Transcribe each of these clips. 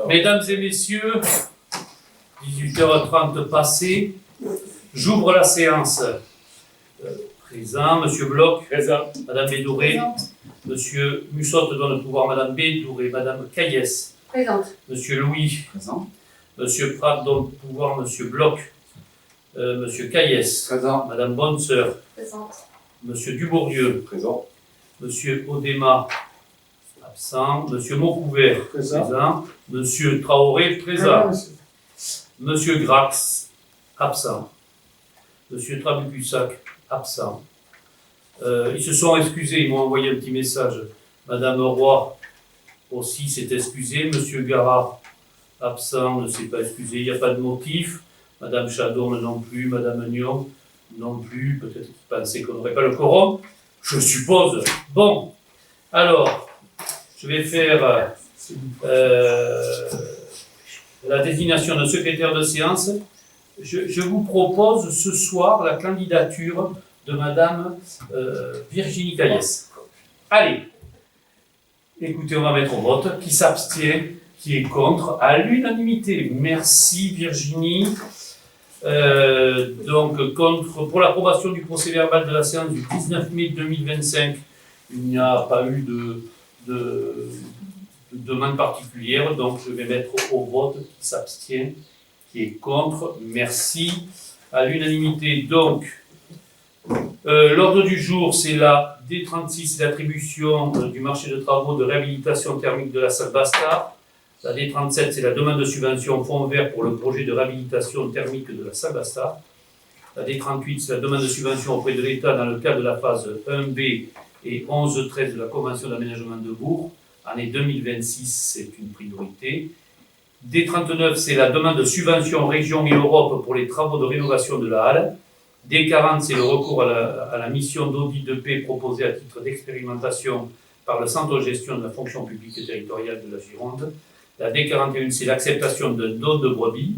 Mesdames et messieurs, 18h30 passées, j'ouvre la séance. Présent, Monsieur Bloch, présent, Madame Bédouré, Monsieur Mussotte donne le pouvoir, Madame Bédouré, Madame Caillès, présente, Monsieur Louis, Présent. Monsieur Prat donne le pouvoir, Monsieur Bloch, Monsieur Caillès, Présent. Madame Bonneseur, présente, Monsieur Dubourdieu, Présent. Monsieur Odema, absent, Monsieur Maucouvert, présent, Monsieur Traoré, présent, Monsieur Grax, absent, Monsieur Trabucussac, absent. Ils se sont excusés, ils m'ont envoyé un petit message. Madame Roy aussi s'est excusée, Monsieur Garat, absent, ne s'est pas excusé, il n'y a pas de motif. Madame Chadon non plus, Madame Agnon non plus, peut-être qu'ils pensaient qu'on n'aurait pas le quorum, je suppose. Bon, alors, je vais faire la désignation d'un secrétaire de séance. Je vous propose ce soir la candidature de Madame Virginie Caillès. Allez, écoutez, on va mettre au vote. Qui s'abstient, qui est contre, à l'unanimité. Merci Virginie. Donc, contre, pour l'approbation du procès-verbal de la séance du 19 mai 2025, il n'y a pas eu de demande particulière, donc je vais mettre au vote qui s'abstient, qui est contre. Merci à l'unanimité. Donc, l'ordre du jour, c'est la D36, c'est l'attribution du marché de travaux de réhabilitation thermique de la salle Bastard. La D37, c'est la demande de subvention fonds vert pour le projet de réhabilitation thermique de la salle Bastard. La D38, c'est la demande de subvention auprès de l'État dans le cadre de la phase 1B et 11-13 de la Convention d'aménagement de Bourg. Année 2026, c'est une priorité. D39, c'est la demande de subvention région et Europe pour les travaux de rénovation de la halle. D40, c'est le recours à la mission d'audit de paix proposée à titre d'expérimentation par le Centre de gestion de la fonction publique territoriale de la Gironde. La D41, c'est l'acceptation d'un don de brebis.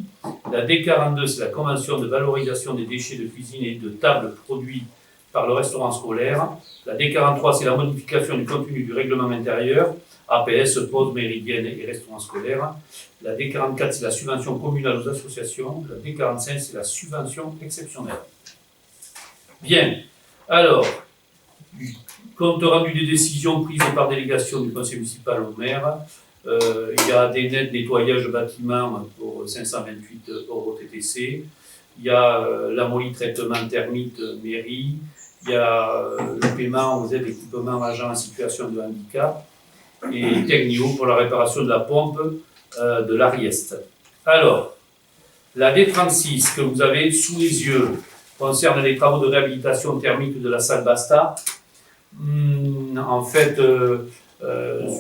La D42, c'est la convention de valorisation des déchets de cuisine et de table produits par le restaurant scolaire. La D43, c'est la modification du contenu du règlement intérieur, APS, pause méridienne et restaurant scolaire. La D44, c'est la subvention communale aux associations. La D45, c'est la subvention exceptionnelle. Bien, alors, compte rendu des décisions prises par délégation du conseil municipal au maire, il y a des nets nettoyage bâtiment pour 528 € TTC, il y a l'amolie traitement thermite mairie, il y a le paiement aux aides d'équipement agents en situation de handicap et Technio pour la réparation de la pompe de l'Ariest. Alors, la D36 que vous avez sous les yeux concerne les travaux de réhabilitation thermique de la salle Bastard. En fait,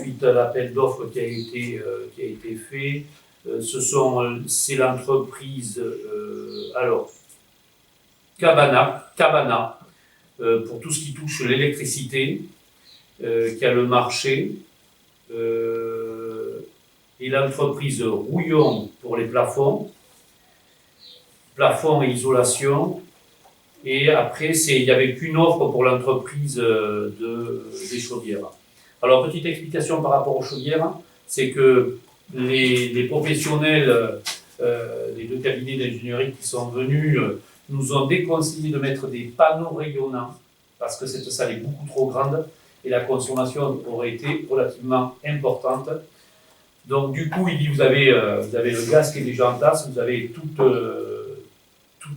suite à l'appel d'offres qui a été fait, c'est l'entreprise Cabana pour tout ce qui touche l'électricité qui a le marché, et l'entreprise Rouillon pour les plafonds et isolation. Et après, il n'y avait qu'une offre pour l'entreprise des chaudières. Alors, petite explication par rapport aux chaudières, c'est que les professionnels, les deux cabinets d'ingénierie qui sont venus, nous ont déconseillé de mettre des panneaux rayonnants, parce que cette salle est beaucoup trop grande et la consommation aurait été relativement importante. Donc, du coup, il dit, vous avez le gaz qui est déjà en place, vous avez toutes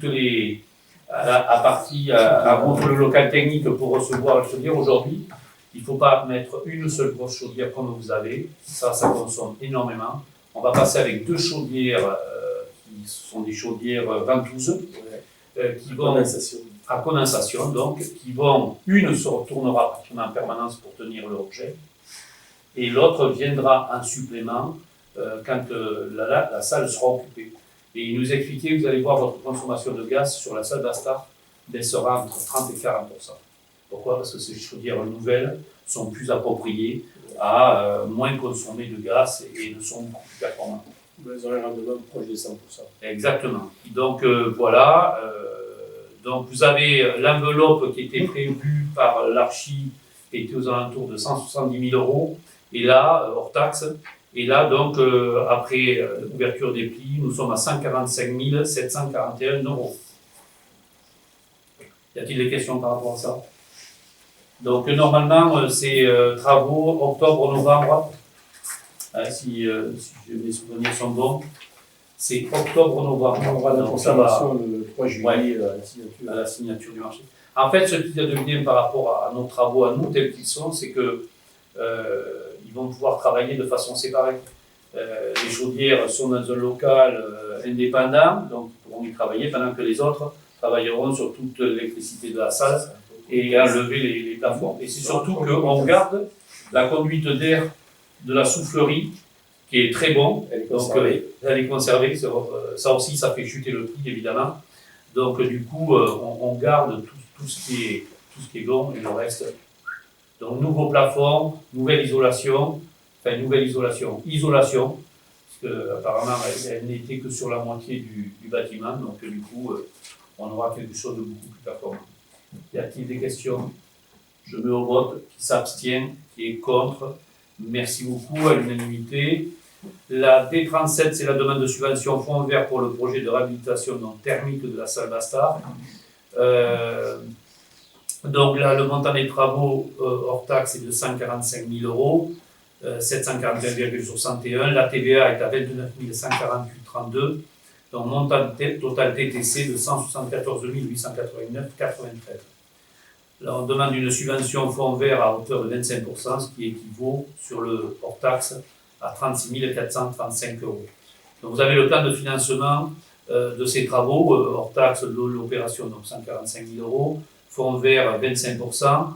les... à monter le local technique pour recevoir la chaudière. Aujourd'hui, il ne faut pas mettre une seule grosse chaudière comme vous avez, ça consomme énormément. On va passer avec deux chaudières qui sont des chaudières ventouses, qui vont à condensation, donc, une se retournera en permanence pour tenir l'objet, et l'autre viendra en supplément quand la salle sera occupée. Et il nous expliquait, vous allez voir, votre consommation de gaz sur la salle Bastard baissera entre 30 et 40%. Pourquoi ? Parce que ces chaudières nouvelles sont plus appropriées à moins consommer de gaz et ne sont beaucoup plus performantes. Elles ont un rendement proche de 100%. Exactement. Donc voilà. Donc vous avez l'enveloppe qui était prévue par l'archi, qui était aux alentours de 170 000 €. Et là, hors taxe, Et là, donc, après ouverture des plis, nous sommes à 145 741 euros. Y a-t-il des questions par rapport à ça? Donc, normalement, c'est travaux octobre-novembre, si mes souvenirs sont bons. C'est octobre-novembre. On aura la Donc, ça va confirmation le 3 juillet à la signature. à la signature du marché. En fait, ce qu'il y a de bien par rapport à nos travaux à nous, tels qu'ils sont, c'est que ils vont pouvoir travailler de façon séparée. Les chaudières sont dans un local indépendant, donc ils pourront y travailler pendant que les autres travailleront sur toute l'électricité de la salle et enlever les plafonds. Et c'est surtout qu'on garde la conduite d'air de la soufflerie, qui est très bon. Elle est Donc, conservée. elle est conservée. Ça aussi, ça fait chuter le prix, évidemment. Donc, du coup, on garde tout ce qui est bon et le reste. Donc, nouveau plafond, nouvelle isolation, isolation, parce qu'apparemment, elle n'était que sur la moitié du bâtiment. Donc, du coup, on aura quelque chose de beaucoup plus performant. Y a-t-il des questions? Je mets au vote. Qui s'abstient? Qui est contre? Merci beaucoup, à l'unanimité. La D37, c'est la demande de subvention fonds vert pour le projet de réhabilitation thermique de la salle Bastard. Donc là, le montant des travaux hors taxe est de 145 000 euros, 741,61. La TVA est à 29 148,32. Donc montant total TTC de 174 889,93. Là, on demande une subvention fonds vert à hauteur de 25%, ce qui équivaut sur le hors taxe à 36 435 euros. Donc vous avez le plan de financement de ces travaux, hors taxe de l'opération, donc 145 000 euros, fonds vert 25%,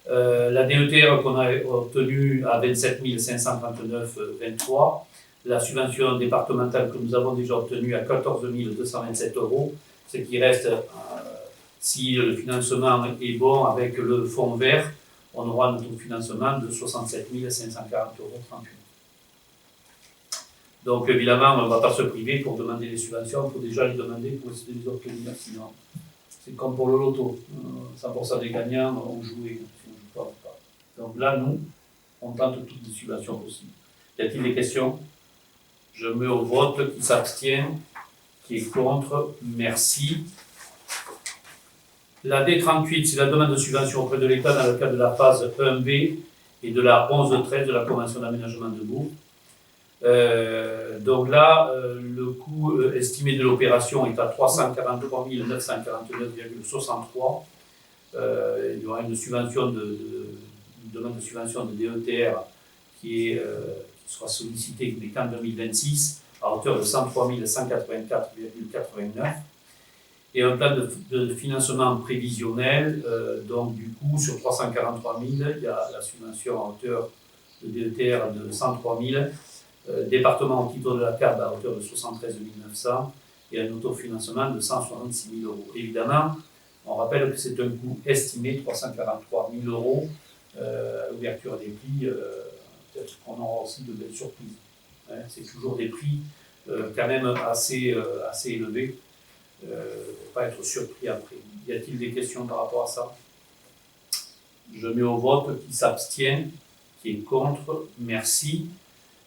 la DETR qu'on a obtenue à 27 539,23, la subvention départementale que nous avons déjà obtenue à 14 227 euros, ce qui reste, si le financement est bon avec le fonds vert, on aura un financement de 67 540,38 euros. Donc évidemment, on ne va pas se priver pour demander des subventions, il faut déjà les demander pour essayer de les obtenir, sinon c'est comme pour le loto, 100% des gagnants ont joué, si on ne joue pas, on joue pas. Donc là, nous, on tente toutes les subventions possibles. Y a-t-il des questions? Je mets au vote. Qui s'abstient? Qui est contre? Merci. La D38, c'est la demande de subvention auprès de l'État dans le cadre de la phase 1B et de la 11-13 de la Convention d'aménagement de Bourg. Donc là, le coût estimé de l'opération est à 343 949,63. Il y aura une demande de subvention de DETR qui sera sollicitée qu'en 2026 à hauteur de 103 184,89. Et un plan de financement prévisionnel, donc du coup sur 343 000, il y a la subvention à hauteur de DETR de 103 000. Département au titre de la CAB à hauteur de 73 900 et un autofinancement de 166 000 euros. Évidemment, on rappelle que c'est un coût estimé 343 000 euros à l'ouverture des prix. Peut-être qu'on aura aussi de belles surprises. C'est toujours des prix quand même assez élevés. Pour ne pas être surpris après. Y a-t-il des questions par rapport à ça? Je mets au vote. Qui s'abstient? Qui est contre? Merci.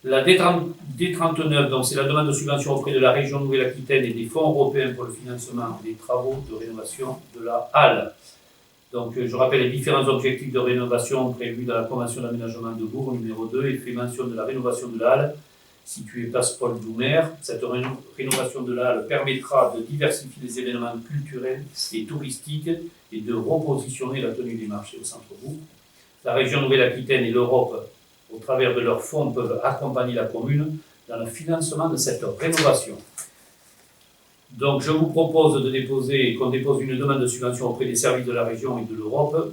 La D39, donc c'est la demande de subvention auprès de la région Nouvelle-Aquitaine et des fonds européens pour le financement des travaux de rénovation de la halle. Donc je rappelle les différents objectifs de rénovation prévus dans la Convention d'aménagement de Bourg numéro 2 et fait mention de la rénovation de la halle située place Paul Doumer. Cette rénovation de la halle permettra de diversifier les événements culturels et touristiques et de repositionner la tenue des marchés au centre-bourg. La région Nouvelle-Aquitaine et l'Europe, au travers de leurs fonds, peuvent accompagner la commune dans le financement de cette rénovation. Donc, je vous propose qu'on dépose une demande de subvention auprès des services de la région et de l'Europe.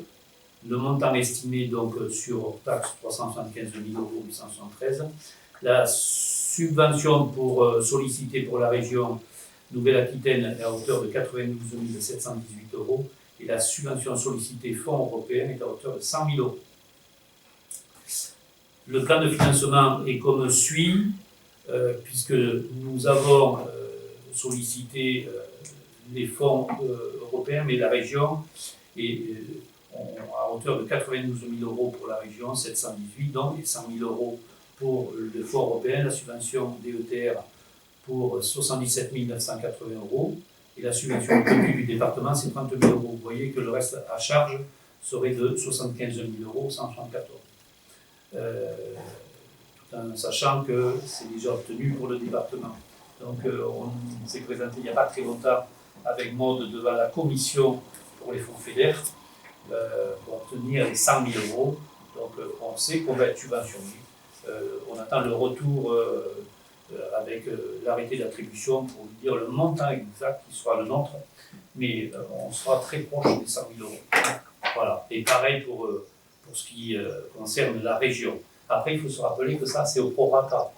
Le montant estimé, donc, sur taxe 375 873. La subvention sollicitée pour la région Nouvelle-Aquitaine est à hauteur de 92 718 euros. Et la subvention sollicitée fonds européens est à hauteur de 100 000 euros. Le plan de financement est comme suit, puisque nous avons sollicité les fonds européens, mais la région est à hauteur de 92 000 euros pour la région, 718 donc, et 100 000 euros pour le fonds européen, la subvention DETR pour 77 980 €, et la subvention connue du département, c'est 30 000 €. Vous voyez que le reste à charge serait de 75 000 174 €. Tout en sachant que c'est déjà obtenu pour le département. Donc on s'est présenté il n'y a pas très longtemps avec Maud devant la commission pour les fonds FEDER pour obtenir les 100 000 €. Donc on sait qu'on va être subventionné. On attend le retour avec l'arrêté d'attribution pour vous dire le montant exact qui sera le nôtre, mais on sera très proche des 100 000 €. Voilà. Et pareil pour ce qui concerne la région. Après, il faut se rappeler que ça, c'est au prorata.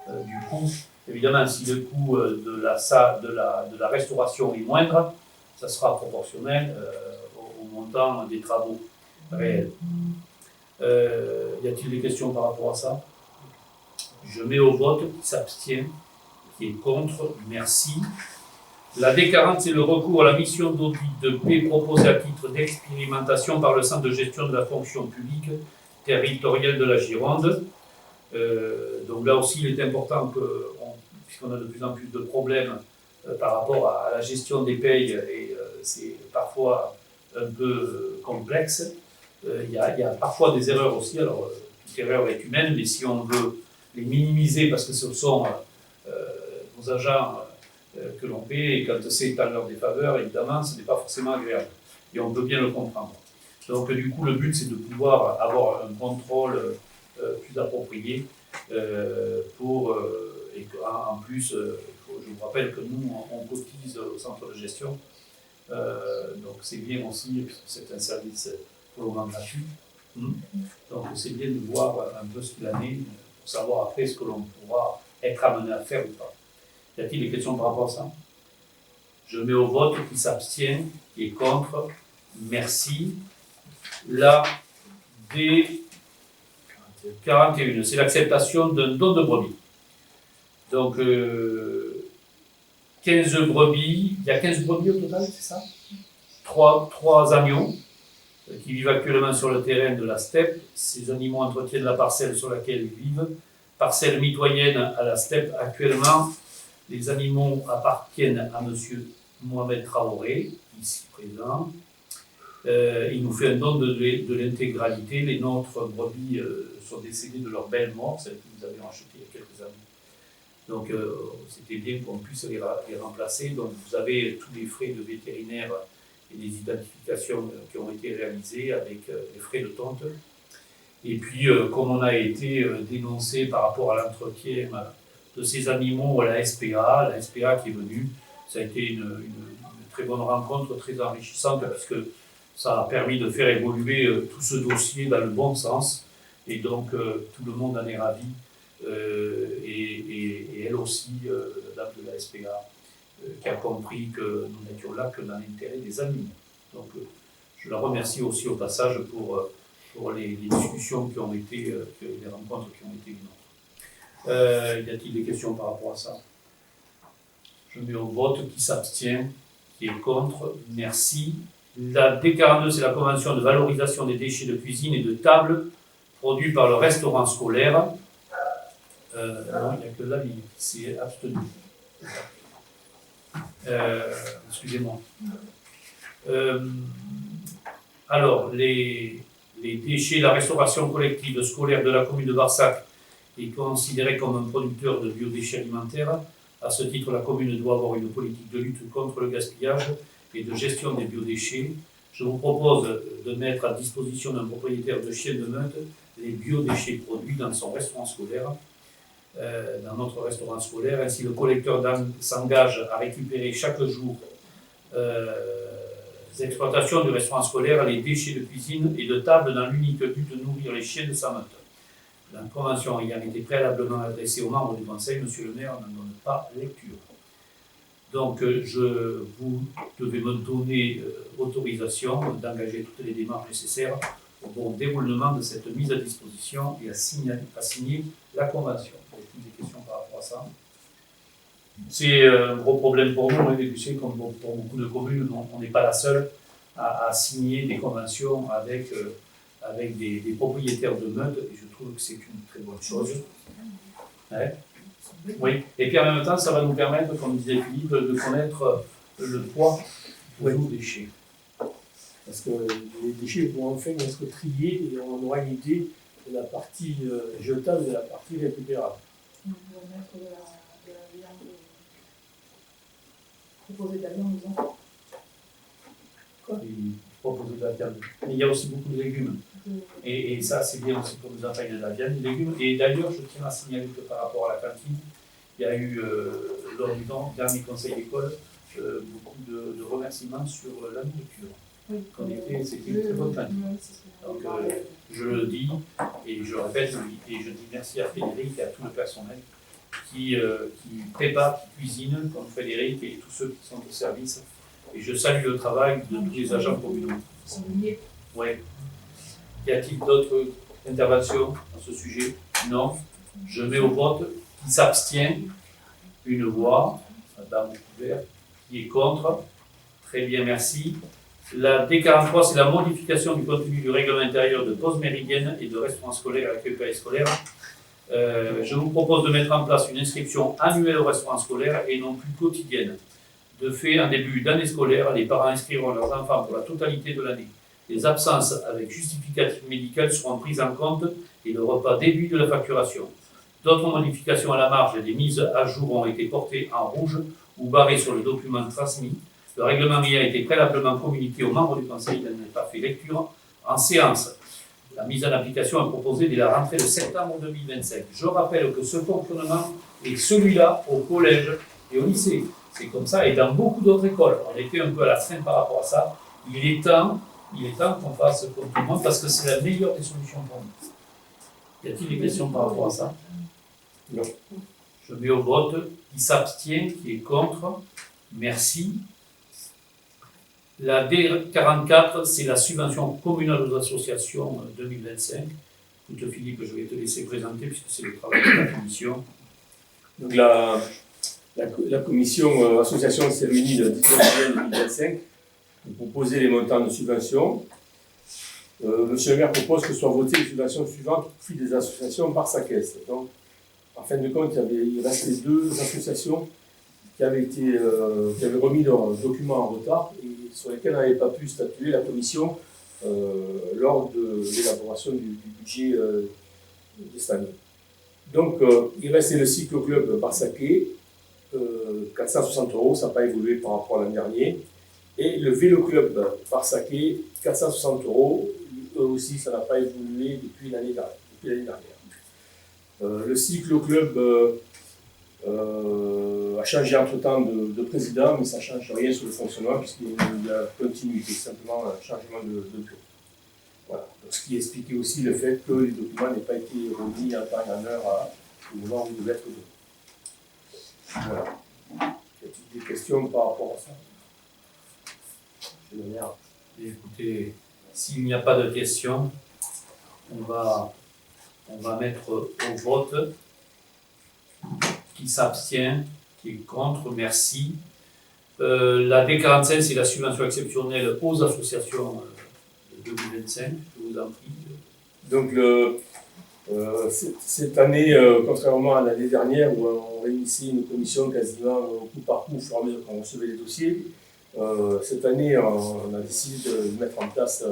Du coup, évidemment, si le coût de la restauration est moindre, ça sera proportionnel au montant des travaux réels. Y a-t-il des questions par rapport à ça? Je mets au vote qui s'abstient, qui est contre, merci. La D40, c'est le recours à la mission d'audit de paix proposée à titre d'expérimentation par le Centre de gestion de la fonction publique territoriale de la Gironde. Donc là aussi, il est important puisqu'on a de plus en plus de problèmes par rapport à la gestion des payes, et c'est parfois un peu complexe. Il y a parfois des erreurs aussi, alors toute erreur est humaine, mais si on veut les minimiser, parce que ce sont nos agents que l'on paie, et quand c'est en leur défaveur, évidemment, ce n'est pas forcément agréable. Et on peut bien le comprendre. Donc du coup, le but, c'est de pouvoir avoir un contrôle plus approprié et en plus, je vous rappelle que nous, on cotise au centre de gestion, donc c'est bien aussi, puisque c'est un service pour le moment gratuit. Donc c'est bien de voir un peu ce qu'il en est, pour savoir après ce que l'on pourra être amené à faire ou pas. Y a-t-il des questions par rapport à ça? Je mets au vote qui s'abstient, qui est contre. Merci. La D41, c'est l'acceptation d'un don de brebis. Donc 15 brebis, il y a 15 brebis au total, c'est ça? 3 agneaux qui vivent actuellement sur le terrain de la steppe. Ces animaux entretiennent la parcelle sur laquelle ils vivent. Parcelle mitoyenne à la steppe actuellement. Les animaux appartiennent à M. Mohamed Traoré, ici présent. Il nous fait un don de l'intégralité. Les nôtres brebis sont décédées de leur belle mort, celles que nous avions achetées il y a quelques années. Donc c'était bien qu'on puisse les remplacer. Donc vous avez tous les frais de vétérinaire et les identifications qui ont été réalisées avec les frais de tonte. Et puis, comme on a été dénoncé par rapport à l'entretien de ces animaux à la SPA qui est venue, ça a été une très bonne rencontre, très enrichissante, puisque ça a permis de faire évoluer tout ce dossier dans le bon sens. Et donc, tout le monde en est ravi. Et elle aussi, la dame de la SPA, qui a compris que nous n'étions là que dans l'intérêt des animaux. Donc, je la remercie aussi au passage pour les discussions qui ont été, les rencontres qui ont été nôtres. Y a-t-il des questions par rapport à ça? Je mets au vote qui s'abstient, qui est contre, merci. La D42, c'est la convention de valorisation des déchets de cuisine et de table produits par le restaurant scolaire. Non, il n'y a que la ligne qui s'est abstenue. Excusez-moi. Alors, les déchets, la restauration collective scolaire de la commune de Barsac est considérée comme un producteur de biodéchets alimentaires. À ce titre, la commune doit avoir une politique de lutte contre le gaspillage et de gestion des biodéchets. Je vous propose de mettre à disposition d'un propriétaire de chien de meute les biodéchets produits dans son restaurant scolaire, dans notre restaurant scolaire. Ainsi, le collecteur s'engage à récupérer chaque jour des exploitations du restaurant scolaire les déchets de cuisine et de table dans l'unique but de nourrir les chiens de sa meute. La convention ayant été préalablement adressée aux membres du conseil, monsieur le maire n'en donne pas lecture. Donc, vous devez me donner autorisation d'engager toutes les démarches nécessaires au bon déroulement de cette mise à disposition et à signer la convention. Vous avez des questions par rapport à ça? C'est un gros problème pour nous, mais tu sais, comme pour beaucoup de communes, on n'est pas la seule à signer des conventions avec avec des propriétaires de meutes, et je trouve que c'est une très bonne chose. Ouais. Oui, et puis en même temps, ça va nous permettre, comme disait Philippe, de connaître le poids de nos déchets. Parce que les déchets vont enfin être triés et on aura une idée de la partie jetable et de la partie récupérable. On va mettre de la viande, proposer de la viande aux enfants. Et proposer de la viande. Mais il y a aussi beaucoup de légumes. Et ça, c'est bien aussi pour nous enfants, il y a de la viande, des légumes. Et d'ailleurs, je tiens à signaler que par rapport à la cantine, il y a eu, lors du dernier conseil d'école, beaucoup de remerciements sur la nourriture. Oui. C'était une très bonne cantine. Donc, je le dis et je le répète, et je dis merci à Frédéric et à tout le personnel qui prépare, qui cuisine, comme Frédéric et tous ceux qui sont au service. Et je salue le travail de tous les agents communaux. Oui. Y a-t-il d'autres interventions à ce sujet? Non. Je mets au vote qui s'abstient. Une voix, Madame Couvert, qui est contre. Très bien, merci. La D43, c'est la modification du contenu du règlement intérieur de pause méridienne et de restaurant scolaire et accueil périscolaire. Je vous propose de mettre en place une inscription annuelle au restaurant scolaire et non plus quotidienne. De fait, en début d'année scolaire, les parents inscriront leurs enfants pour la totalité de l'année. Les absences avec justificatif médical seront prises en compte et le repas déduit de la facturation. D'autres modifications à la marge et des mises à jour ont été portées en rouge ou barrées sur le document transmis. Le règlement y a été préalablement communiqué aux membres du Conseil, il n'a pas fait lecture en séance. La mise en application est proposée dès la rentrée de septembre 2025. Je rappelle que ce fonctionnement est celui-là au collège et au lycée. C'est comme ça, et dans beaucoup d'autres écoles. On était un peu à la traîne par rapport à ça. Il est temps qu'on fasse comme tout le monde, parce que c'est la meilleure des solutions pour nous. Y a-t-il des questions par rapport à ça? Non. Je mets au vote qui s'abstient, qui est contre. Merci. La D44, c'est la subvention communale aux associations 2025. Écoute Philippe, je vais te laisser présenter puisque c'est le travail de la commission. Donc la commission association s'est réunie le 19 juin 2025 pour proposer les montants de subvention. Monsieur le maire propose que soient votées les subventions suivantes au profit des associations par sa caisse. Donc, en fin de compte, il restait deux associations qui avaient remis leurs documents en retard et sur lesquels n'avait pas pu statuer la commission lors de l'élaboration du budget de cette année. Donc, il restait le cyclo-club Barsaquet, 460 €, ça n'a pas évolué par rapport à l'an dernier. Et le vélo-club Barsaquet, 460 €, eux aussi, ça n'a pas évolué depuis l'année dernière. Le cyclo-club a changé entre-temps de président, mais ça ne change rien sur le fonctionnement puisqu'il y a continuité, simplement un changement de bureau. Voilà. Donc, ce qui expliquait aussi le fait que les documents n'aient pas été remis en temps et en heure au moment où ils devaient être donnés. Voilà. Y a-t-il des questions par rapport à ça? Écoutez, s'il n'y a pas de questions, on va mettre au vote qui s'abstient, qui est contre, merci. La D45, c'est la subvention exceptionnelle aux associations de 2025, je vous en prie. Donc, cette année, contrairement à l'année dernière où on réunissait une commission quasiment au coup par coup au fur et à mesure qu'on recevait les dossiers, cette année, on a décidé de mettre en place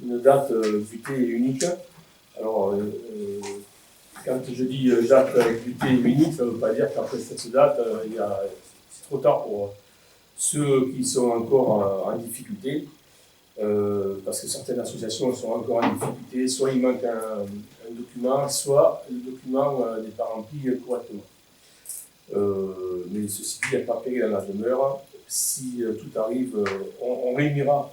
une date butée et unique. Alors, quand je dis date butée et unique, ça ne veut pas dire qu'après cette date, c'est trop tard pour ceux qui sont encore en difficulté, parce que certaines associations sont encore en difficulté, soit il manque un document, soit le document n'est pas rempli correctement. Mais ceci dit, il n'y a pas péril dans la demeure. Si tout arrive, on réunira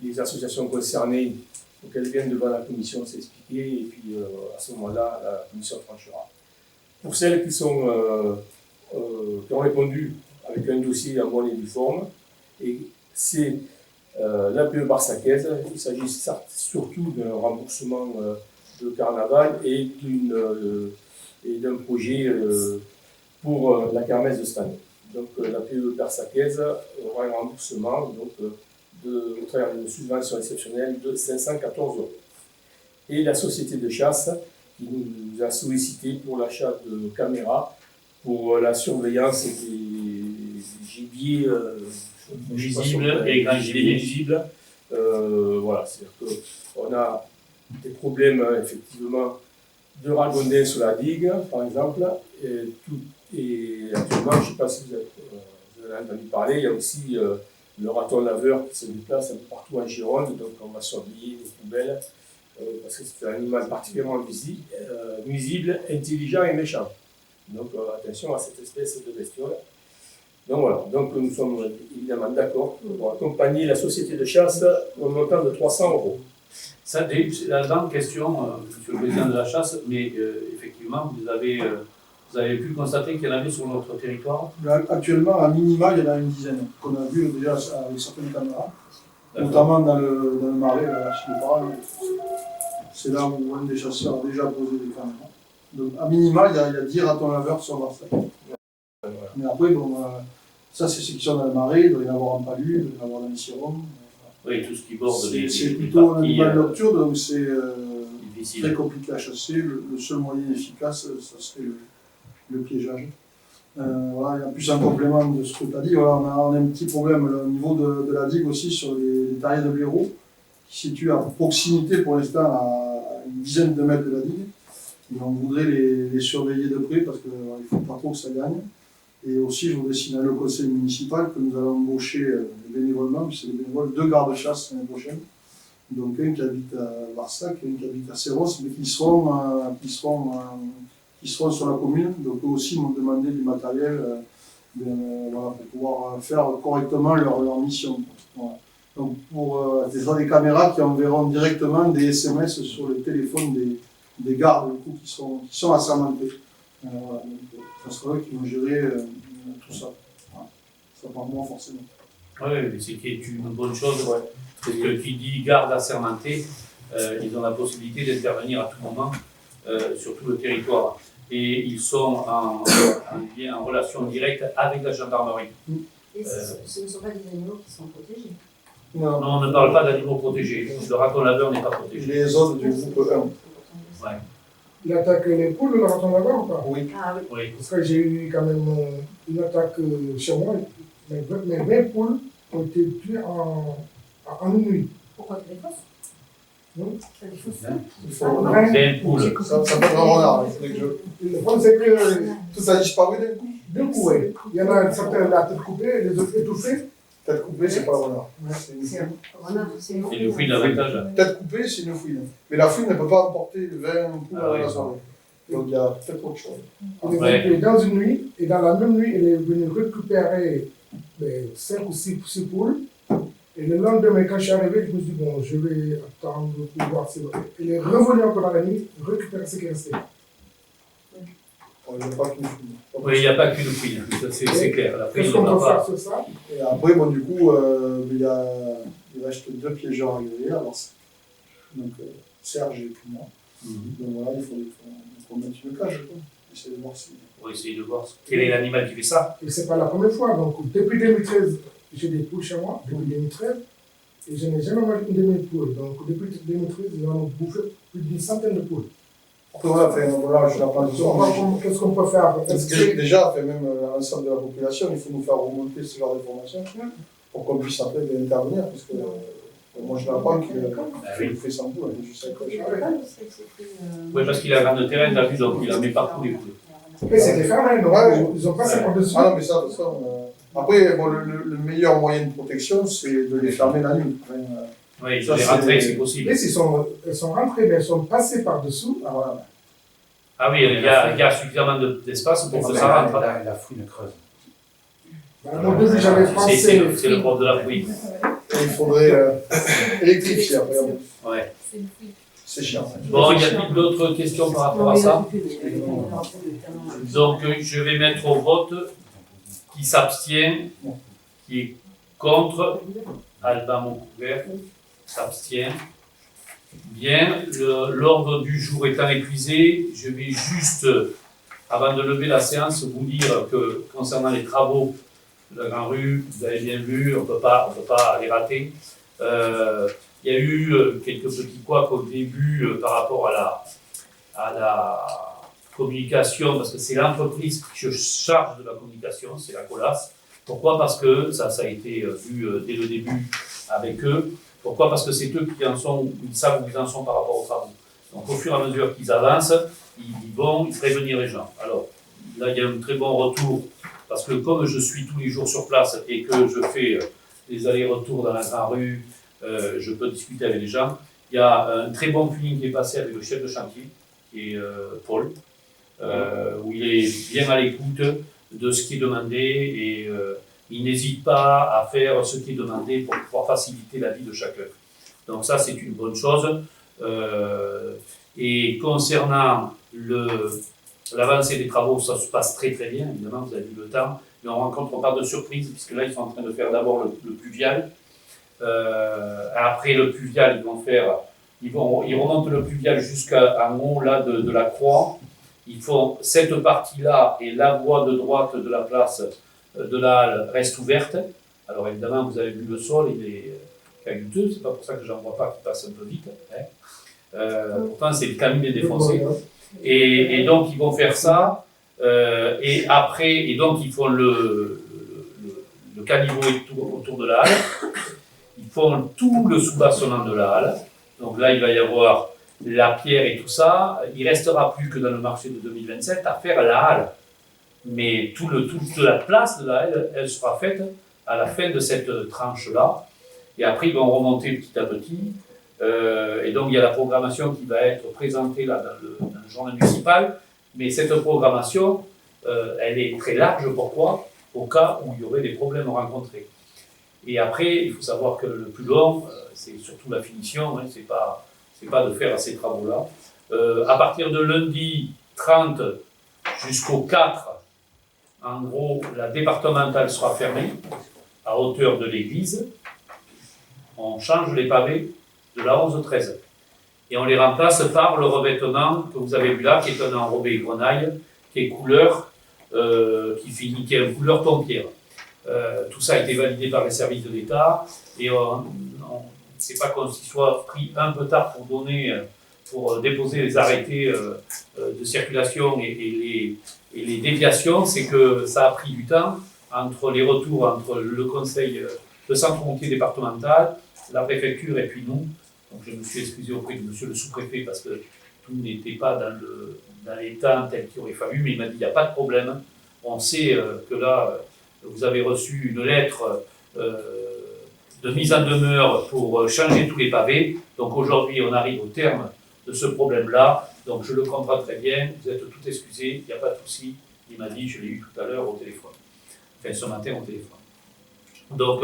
les associations concernées pour qu'elles viennent devant la commission s'expliquer et puis à ce moment-là, la commission tranchera. Pour celles qui ont répondu avec un dossier en bonne et due forme, et c'est l'APE Barsaquet, il s'agit surtout d'un remboursement de carnaval et d'un projet pour la kermesse de cette année. Donc l'APE Barsaquet aura un remboursement au travers d'une subvention exceptionnelle de 514 €. Et la société de chasse qui nous a sollicité pour l'achat de caméras pour la surveillance des gibiers Visibles et grands gibiers. visibles. Voilà, c'est-à-dire qu'on a des problèmes effectivement de ragondins sur la digue, par exemple, et actuellement, je ne sais pas si vous avez entendu parler, il y a aussi le raton laveur qui se déplace un peu partout en Gironde, donc on va surveiller les poubelles, parce que c'est un animal particulièrement nuisible, intelligent et méchant. Donc attention à cette espèce de bestiole. Donc voilà, donc nous sommes évidemment d'accord pour accompagner la société de chasse au montant de 300 €. Ça, la grande question, Monsieur le Président de la chasse, mais effectivement, vous avez pu constater qu'il y en avait sur notre territoire. Actuellement, à minima, il y en a une dizaine qu'on a vu déjà avec certaines caméras, notamment dans le marais, chez les parents. C'est là où un des chasseurs a déjà posé des caméras. Donc, à minima, il y a 10 ratons laveurs sur Marseille. Mais après, bon, ça, c'est ceux qui sont dans le marais, il doit y en avoir en Palu, il doit y en avoir dans les Sirom. Oui, tout ce qui borde les C'est les plutôt un parties, animal nocturne, donc c'est difficiles. très compliqué à chasser. Le seul moyen efficace, ça serait le piégeage. Voilà, et en plus, en complément de ce que tu as dit, voilà, on a un petit problème au niveau de la digue aussi sur les terriers de blaireaux, qui se situent à proximité pour l'instant à une dizaine de mètres de la digue. Et on voudrait les surveiller de près parce qu'il ne faut pas trop que ça gagne. Et aussi, je voudrais signaler au conseil municipal que nous allons embaucher bénévolement, puis c'est des bénévoles, 2 gardes-chasse l'année prochaine. Donc un qui habite à Varsac et un qui habite à Serros, mais qui seront sur la commune. Donc eux aussi m'ont demandé du matériel voilà, pour pouvoir faire correctement leur mission. Voilà. Donc pour des caméras qui enverront directement des SMS sur le téléphone des gardes du coup, qui sont assermentés. Voilà, donc, ça sera eux qui vont gérer tout ça. Voilà. Ça par moi forcément. Oui, mais c'est une bonne chose. Ouais. Parce que qui dit garde assermentée, ils ont la possibilité d'intervenir à tout moment sur tout le territoire. Et ils sont en relation directe avec la gendarmerie. Et ce ne sont pas des animaux qui sont protégés. Non. Non, on ne parle pas d'animaux protégés. Le raton laveur n'est pas protégé. Les autres du groupe 1. Ouais. Il attaque les poules, le raton laveur ou pas? Oui. Ah oui. Oui. Parce que j'ai eu quand même une attaque chez moi. Mes 20 poules ont été tuées en une nuit. Pourquoi tu les fausses? Non. Tu les fausses? Il faut... Ouais. 20 poules. Ça peut être vraiment rare. Le problème, c'est que Tout a disparu d'un coup. d'un coup, ouais. Il y en a certains la tête coupée, les autres étouffés. Tête coupée, c'est pas le renard. C'est un renard, c'est Et le fruit d'avantage. Tête coupée, c'est une fouine. Mais la fouine ne peut pas emporter 20 poules Ah à oui. la soirée. Donc il y a peut-être autre chose. On les Ouais. a tués dans une nuit, et dans la même nuit, elle est venue récupérer 5 ou 6 poules. Et le lendemain, quand je suis arrivé, je me suis dit, bon, je vais attendre pour voir si. Elle est revenue encore dans la nuit, récupérer ce qui restait. Il n'y a pas qu'une fouine. Oui, il n'y a pas qu'une fouine, ça, c'est clair. La fouine, Qu'est-ce on qu'on n'a peut faire pas. sur ça? Et après, bon, du coup, il reste 2 piégeurs agréés. Alors, donc Serge et puis moi. Donc voilà, il faut qu'on mette une cage. Quoi. Essayer de voir si. On va essayer de voir quel est l'animal qui fait ça. Et c'est pas la première fois. Donc, depuis 2013, j'ai des poules chez moi, depuis 2013, et je n'ai jamais mangé une de mes poules. Donc, depuis 2013, ils en ont bouffé plus d'une centaine de poules. Après, voilà, je n'ai pas dit Donc, qu'est-ce qu'on peut faire? Déjà, même l'ensemble de la population, il faut nous faire remonter ce genre d'informations pour qu'on puisse après intervenir. Parce que moi, je l'apprends qu'il fait sans poules. Je sais quoi. Oui, parce qu'il a un grand terrain, t'as vu, donc il en met partout les poules. Mais c'était fermé, donc Ouais. ils ont passé par-dessus. Ah non, mais ça, de toute façon. Après, bon, le meilleur moyen de protection, c'est de les fermer la nuit. Oui, je Ça, les c'est- rentrer si possible. Mais elles sont rentrées, mais elles sont passées par-dessous. Ah, voilà. Ah oui, il y a suffisamment d'espace pour que ça rentre. La fouine creuse. À mon début, j'avais pensé. C'est le propre de la fouine. Et il faudrait électrifier après. Ouais. C'est chiant. Bon, il y a d'autres questions par rapport à ça. Donc, je vais mettre au vote qui s'abstient, qui est contre. Alban Moncouvert s'abstient. Bien, l'ordre du jour étant épuisé, je vais juste, avant de lever la séance, vous dire que concernant les travaux la Grande Rue, vous avez bien vu, on ne peut pas les rater. Il y a eu quelques petits couacs au début par rapport à la communication, parce que c'est l'entreprise qui se charge de la communication, c'est la Colas. Pourquoi? Parce que ça a été vu dès le début avec eux. Pourquoi? Parce que c'est eux qui en sont, ils savent où ils en sont par rapport aux travaux. Donc au fur et à mesure qu'ils avancent, ils vont prévenir les gens. Alors là, il y a un très bon retour, parce que comme je suis tous les jours sur place et que je fais des allers-retours dans la Grande Rue, je peux discuter avec les gens. Il y a un très bon feeling qui est passé avec le chef de chantier, qui est Paul, où il est bien à l'écoute de ce qui est demandé et il n'hésite pas à faire ce qui est demandé pour pouvoir faciliter la vie de chacun. Donc ça, c'est une bonne chose. Et concernant l'avancée des travaux, ça se passe très très bien, évidemment, vous avez vu le temps, mais on ne rencontre pas de surprise, puisque là, ils sont en train de faire d'abord le pluvial. Après le pluvial, ils remontent le pluvial jusqu'en haut là, de la croix. Ils font cette partie-là et la voie de droite de la place de la halle reste ouverte. Alors évidemment, vous avez vu le sol, il est caillouteux, c'est pas pour ça que j'en vois pas qui passe un peu vite. Pourtant, c'est le camion défoncé. Et donc, ils vont faire ça. Et après, et donc, ils font le caniveau autour de la halle. Ils font tout le soubassement de la halle. Donc là, il va y avoir la pierre et tout ça. Il ne restera plus que dans le marché de 2027 à faire la halle. Mais toute la place de la halle, elle sera faite à la fin de cette tranche-là. Et après, ils vont remonter petit à petit. Et donc, il y a la programmation qui va être présentée là, dans le journal municipal. Mais cette programmation, elle est très large. Pourquoi? Au cas où il y aurait des problèmes rencontrés. Et après, il faut savoir que le plus long, c'est surtout la finition, hein, c'est pas de faire ces travaux-là. À partir de lundi 30 jusqu'au 4, en gros, la départementale sera fermée à hauteur de l'église. On change les pavés de la 11-13. Et on les remplace par le revêtement que vous avez vu là, qui est un enrobé grenaille, qui est couleur, qui est une couleur pompière. Tout ça a été validé par les services de l'État et c'est pas qu'on s'y soit pris un peu tard pour déposer les arrêtés de circulation et les déviations, c'est que ça a pris du temps entre les retours entre le conseil, le centre pompier départemental, la préfecture et puis nous. Donc je me suis excusé auprès de monsieur le sous-préfet parce que tout n'était pas dans les temps tel qu'il aurait fallu, mais il m'a dit il n'y a pas de problème, on sait que là vous avez reçu une lettre de mise en demeure pour changer tous les pavés. Donc aujourd'hui, on arrive au terme de ce problème-là. Donc je le comprends très bien, vous êtes tout excusés, il n'y a pas de souci. Il m'a dit, je l'ai eu tout à l'heure au téléphone. Enfin, ce matin au téléphone. Donc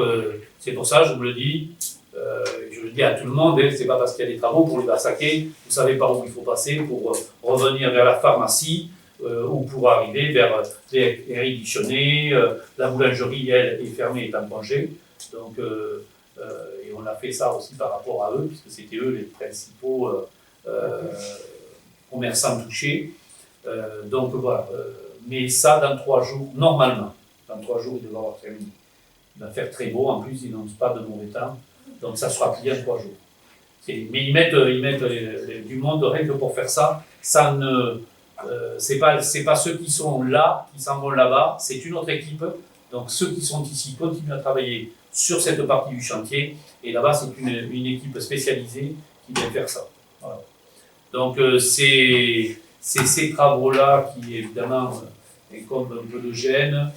c'est pour ça, je vous le dis, je le dis à tout le monde, hein, c'est pas parce qu'il y a des travaux pour les Bassaquais, vous ne savez pas où il faut passer pour revenir vers la pharmacie, ou pour arriver vers les Ridichonnais, la boulangerie, elle, est fermée, est en congé. Donc, et on a fait ça aussi par rapport à eux, puisque c'était eux les principaux commerçants touchés. Donc voilà. Mais ça, dans 3 jours, normalement, dans 3 jours, il devrait avoir terminé. Il va faire très beau, en plus, ils n'annoncent pas de mauvais temps. Donc ça sera plié en 3 jours. Mais ils mettent du monde rien que pour faire ça. Ça ne... c'est pas ceux qui sont là, qui s'en vont là-bas, c'est une autre équipe. Donc ceux qui sont ici continuent à travailler sur cette partie du chantier. Et là-bas, c'est une équipe spécialisée qui vient faire ça. Voilà. Donc c'est ces travaux-là qui, évidemment, incombent un peu de gêne,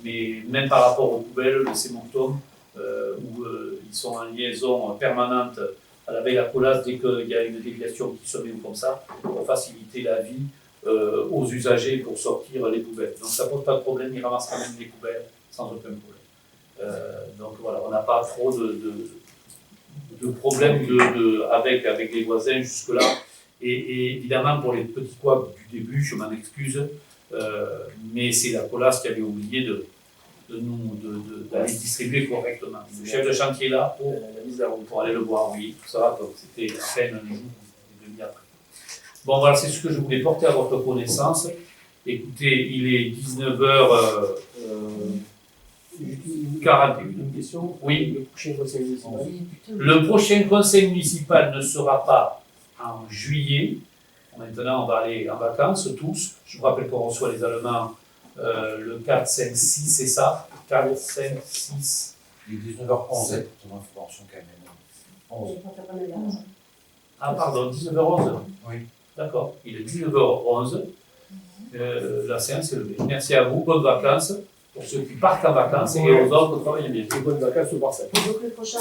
mais même par rapport aux poubelles de ces montons, où ils sont en liaison permanente avec la Colas dès qu'il y a une déviation qui se met comme ça, pour faciliter la vie aux usagers pour sortir les poubelles. Donc ça ne pose pas de problème, ils ramassent quand même les poubelles sans aucun problème. Donc voilà, on n'a pas trop de problèmes avec les voisins jusque-là. Et évidemment, pour les petits couacs du début, je m'en excuse, mais c'est la Colas qui avait oublié d'aller distribuer correctement. Le chef de chantier là pour aller le voir, oui, tout ça, donc c'était à peine un jour, et demi après. Bon, voilà, c'est ce que je voulais porter à votre connaissance. Écoutez, il est 19h, Une 41. question. Oui. Le prochain conseil municipal. Le prochain conseil municipal ne sera pas en juillet. Maintenant, on va aller en vacances tous. Je vous rappelle qu'on reçoit les Allemands le 4, 5, 6, c'est ça 4, 5, 6. Il est 19h11, exactement, information quand même. 11. Ah, pardon, 19h11. Oui. D'accord, il est 19h11. La séance est levée. Merci à vous, bonnes vacances pour ceux qui partent en vacances et aux autres, travaillez bien. Et bonnes vacances au Barça. Donc le prochain,